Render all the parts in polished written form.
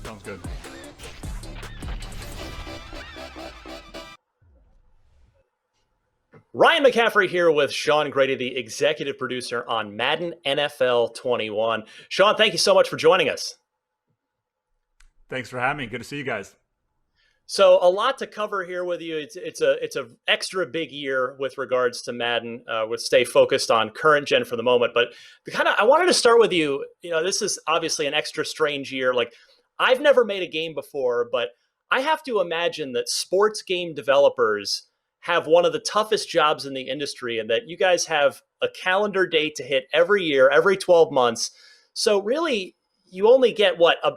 Sounds good. Ryan McCaffrey here with Sean Grady, the executive producer on Madden NFL 21. Sean, thank you so much for joining us. Thanks for having me. Good to see you guys. So a lot to cover here with you. It's a extra big year with regards to Madden. We'll stay focused on current gen for the moment, but I wanted to start with you. You know, this is obviously an extra strange year. Like, I've never made a game before, but I have to imagine that sports game developers have one of the toughest jobs in the industry, and that you guys have a calendar date to hit every year, every 12 months. So really, you only get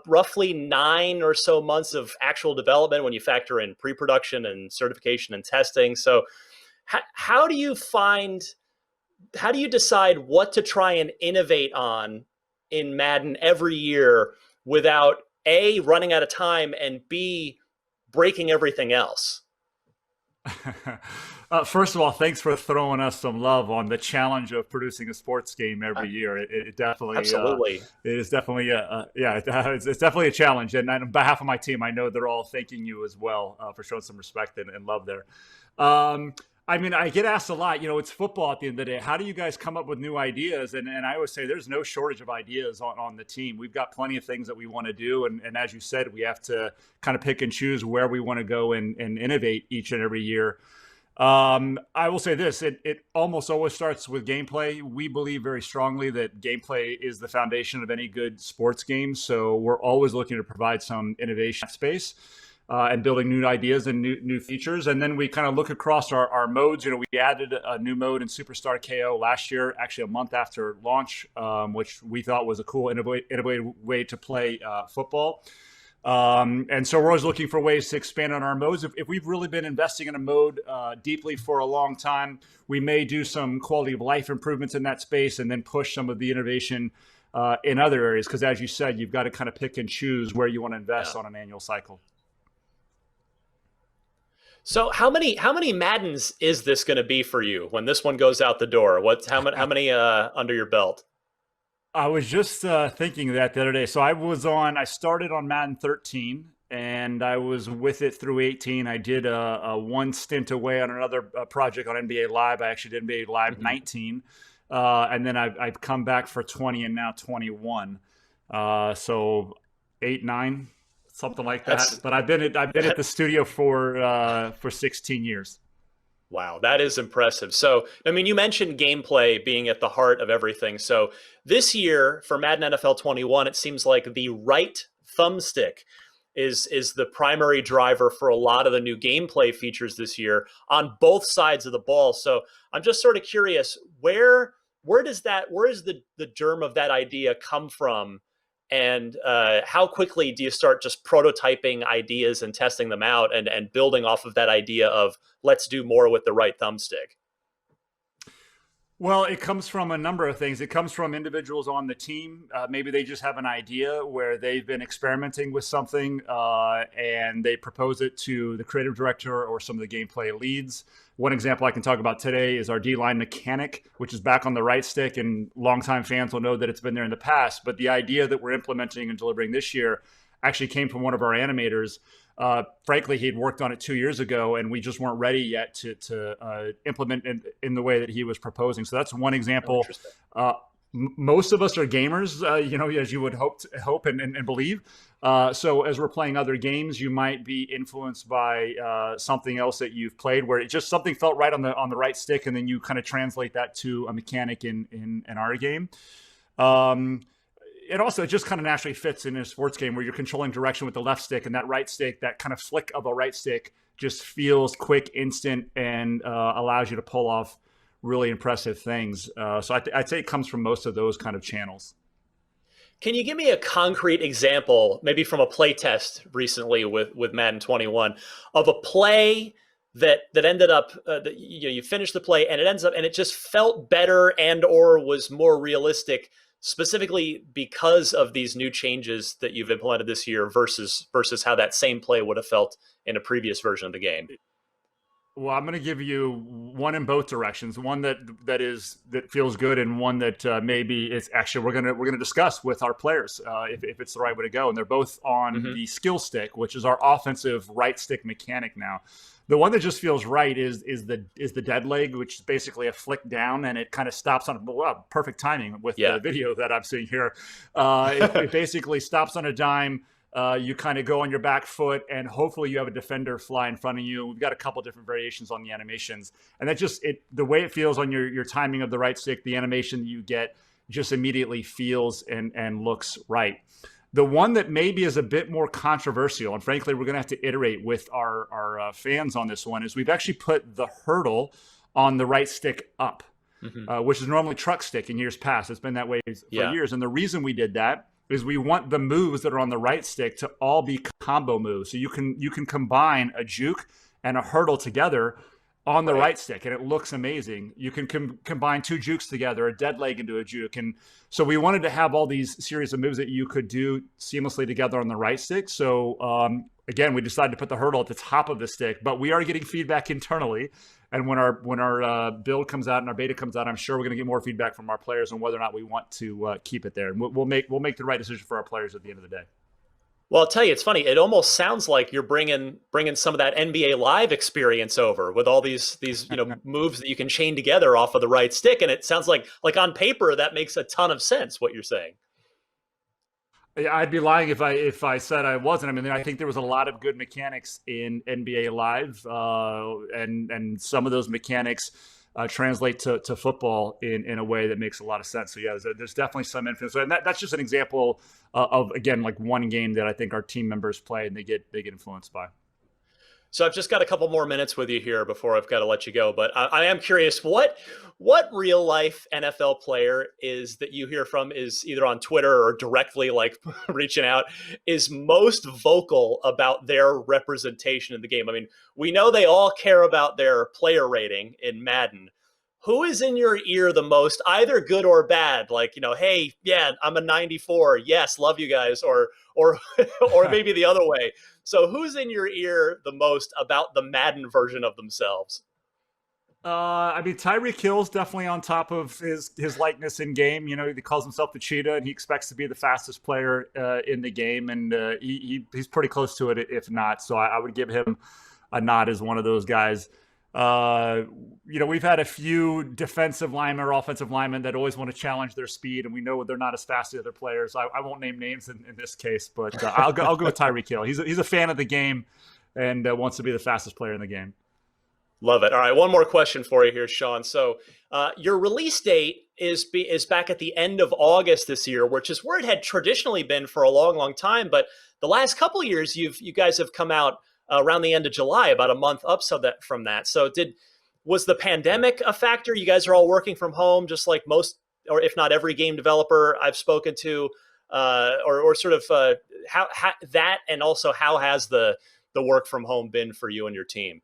roughly 9 or so months of actual development when you factor in pre-production and certification and testing. So how do you decide what to try and innovate on in Madden every year without A, running out of time, and B, breaking everything else? First of all, thanks for throwing us some love on the challenge of producing a sports game every year. It definitely, absolutely, it is definitely, it's definitely a challenge. And on behalf of my team, I know they're all thanking you as well for showing some respect and love there. I mean, I get asked a lot, it's football at the end of the day. How do you guys come up with new ideas? And I always say there's no shortage of ideas on the team. We've got plenty of things that we want to do. And as you said, we have to kind of pick and choose where we want to go and innovate each and every year. I will say this, it almost always starts with gameplay. We believe very strongly that gameplay is the foundation of any good sports game. So we're always looking to provide some innovation space. And building new ideas and new features. And then we kind of look across our modes. We added a new mode in Superstar KO last year, actually a month after launch, which we thought was a cool, innovative way to play football. And so we're always looking for ways to expand on our modes. If we've really been investing in a mode deeply for a long time, we may do some quality of life improvements in that space and then push some of the innovation in other areas. Because as you said, you've got to kind of pick and choose where you want to invest on an annual cycle. So how many Maddens is this going to be for you when this one goes out the door? How many under your belt? I was just thinking that the other day. So I started on Madden 13 and I was with it through 18. I did a one stint away on another project on NBA Live. I actually did NBA Live 19. And then I've come back for 20 and now 21. So 8, 9. Something like that. But I've been at the studio for 16 years. Wow, that is impressive. So, I mean, you mentioned gameplay being at the heart of everything. So this year for Madden NFL 21, it seems like the right thumbstick is the primary driver for a lot of the new gameplay features this year on both sides of the ball. So I'm just sort of curious, where is the germ of that idea come from? And how quickly do you start just prototyping ideas and testing them out and building off of that idea of let's do more with the right thumbstick? Well, it comes from a number of things. It comes from individuals on the team. Maybe they just have an idea where they've been experimenting with something and they propose it to the creative director or some of the gameplay leads. One example I can talk about today is our D-line mechanic, which is back on the right stick, and longtime fans will know that it's been there in the past. But the idea that we're implementing and delivering this year actually came from one of our animators. Frankly, he'd worked on it 2 years ago, and we just weren't ready yet to implement in the way that he was proposing. So that's one example. Most of us are gamers, as you would hope and believe. So as we're playing other games, you might be influenced by something else that you've played, where it just something felt right on the right stick, and then you kind of translate that to a mechanic in our game. It also just kind of naturally fits in a sports game where you're controlling direction with the left stick, and that right stick, that kind of flick of a right stick just feels quick, instant, and allows you to pull off really impressive things. So I'd say it comes from most of those kind of channels. Can you give me a concrete example, maybe from a play test recently with Madden 21, of a play that ended up, you finished the play and it just felt better and or was more realistic, specifically because of these new changes that you've implemented this year versus how that same play would have felt in a previous version of the game? Well, I'm going to give you one in both directions. One that feels good, and one that maybe it's actually we're gonna discuss with our players if it's the right way to go. And they're both on Hmm. the skill stick, which is our offensive right stick mechanic now. The one that just feels right is the dead leg, which is basically a flick down, and it kind of stops on. Well, perfect timing with Yeah. the video that I'm seeing here. It basically stops on a dime. You kind of go on your back foot, and hopefully you have a defender fly in front of you. We've got a couple different variations on the animations, and that just the way it feels on your timing of the right stick, the animation that you get just immediately feels and looks right. The one that maybe is a bit more controversial, and frankly, we're going to have to iterate with our fans on this one, is we've actually put the hurdle on the right stick up, Hmm. which is normally truck stick in years past. It's been that way for Yeah. years, and the reason we did that is we want the moves that are on the right stick to all be combo moves. So you can combine a juke and a hurdle together on the Right. right stick, and it looks amazing. You can combine two jukes together, a dead leg into a juke, and so we wanted to have all these series of moves that you could do seamlessly together on the right stick. So again, we decided to put the hurdle at the top of the stick, but we are getting feedback internally. And when our build comes out and our beta comes out, I'm sure we're going to get more feedback from our players on whether or not we want to keep it there. And we'll make the right decision for our players at the end of the day. Well, I'll tell you, it's funny. It almost sounds like you're bringing some of that NBA Live experience over with all these moves that you can chain together off of the right stick, and it sounds like on paper that makes a ton of sense what you're saying. Yeah, I'd be lying if I said I wasn't. I mean, I think there was a lot of good mechanics in NBA Live, and some of those mechanics translate to football in a way that makes a lot of sense. So yeah, there's definitely some influence, and that's just an example of again like one game that I think our team members play and they get influenced by. So I've just got a couple more minutes with you here before I've got to let you go. But I am curious, what real life NFL player is that you hear from is either on Twitter or directly like reaching out is most vocal about their representation in the game? I mean, we know they all care about their player rating in Madden. Who is in your ear the most, either good or bad? Like, hey, yeah, I'm a 94. Yes, love you guys. Or or maybe the other way. So who's in your ear the most about the Madden version of themselves? I mean, Tyreek Hill's definitely on top of his likeness in game. He calls himself the cheetah, and he expects to be the fastest player in the game, and he's pretty close to it, if not. So I would give him a nod as one of those guys. Uh, we've had a few defensive linemen or offensive linemen that always want to challenge their speed, and we know they're not as fast as other players. I won't name names in this case, but I'll go with Tyreek Hill. He's a fan of the game and wants to be the fastest player in the game. Love it. All right, one more question for you here, Sean. So your release date is back at the end of August this year, which is where it had traditionally been for a long, long time. But the last couple of years, you guys have come out around the end of July, about a month up from that. So was the pandemic a factor? You guys are all working from home, just like most, or if not every game developer I've spoken to, or sort of how that, and also how has the work from home been for you and your team?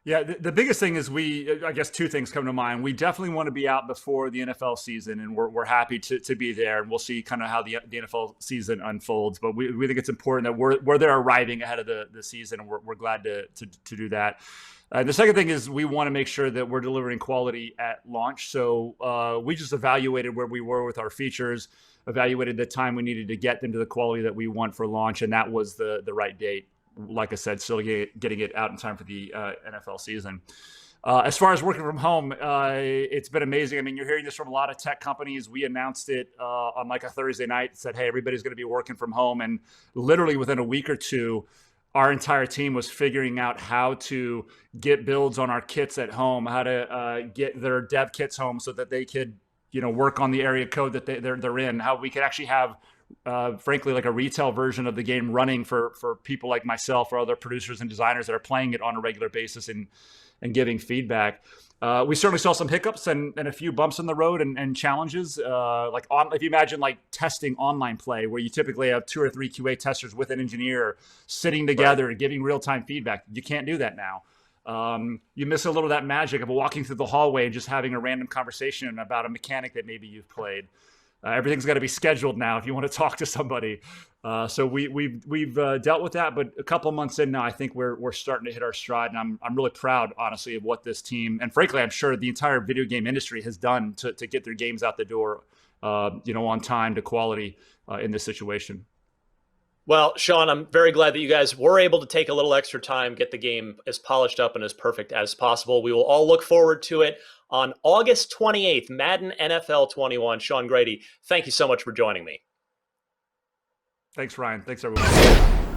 Yeah, the biggest thing is I guess two things come to mind. We definitely want to be out before the NFL season, and we're happy to be there, and we'll see kind of how the NFL season unfolds. But we think it's important that we're there arriving ahead of the season, and we're glad to do that. The second thing is we want to make sure that we're delivering quality at launch. So we just evaluated where we were with our features, evaluated the time we needed to get them to the quality that we want for launch, and that was the right date. Like I said, still getting it out in time for the NFL season. As far as working from home, it's been amazing. I mean, you're hearing this from a lot of tech companies. We announced it on like a Thursday night, said, hey, everybody's going to be working from home. And literally within a week or two, our entire team was figuring out how to get builds on our kits at home, how to get their dev kits home so that they could, work on the area code that they're in, how we could actually have frankly, like a retail version of the game running for people like myself or other producers and designers that are playing it on a regular basis and giving feedback. We certainly saw some hiccups and a few bumps in the road and challenges. If you imagine like testing online play, where you typically have 2 or 3 QA testers with an engineer sitting together Right. and giving real-time feedback. You can't do that now. You miss a little of that magic of walking through the hallway and just having a random conversation about a mechanic that maybe you've played. everything's got to be scheduled now if you want to talk to somebody. So we've dealt with that, but a couple months in now, I think we're starting to hit our stride, and I'm really proud, honestly, of what this team, and frankly, I'm sure the entire video game industry has done to get their games out the door, on time, to quality, in this situation. Well, Sean, I'm very glad that you guys were able to take a little extra time, get the game as polished up and as perfect as possible. We will all look forward to it on August 28th, Madden NFL 21. Sean Grady, thank you so much for joining me. Thanks, Ryan. Thanks, everyone.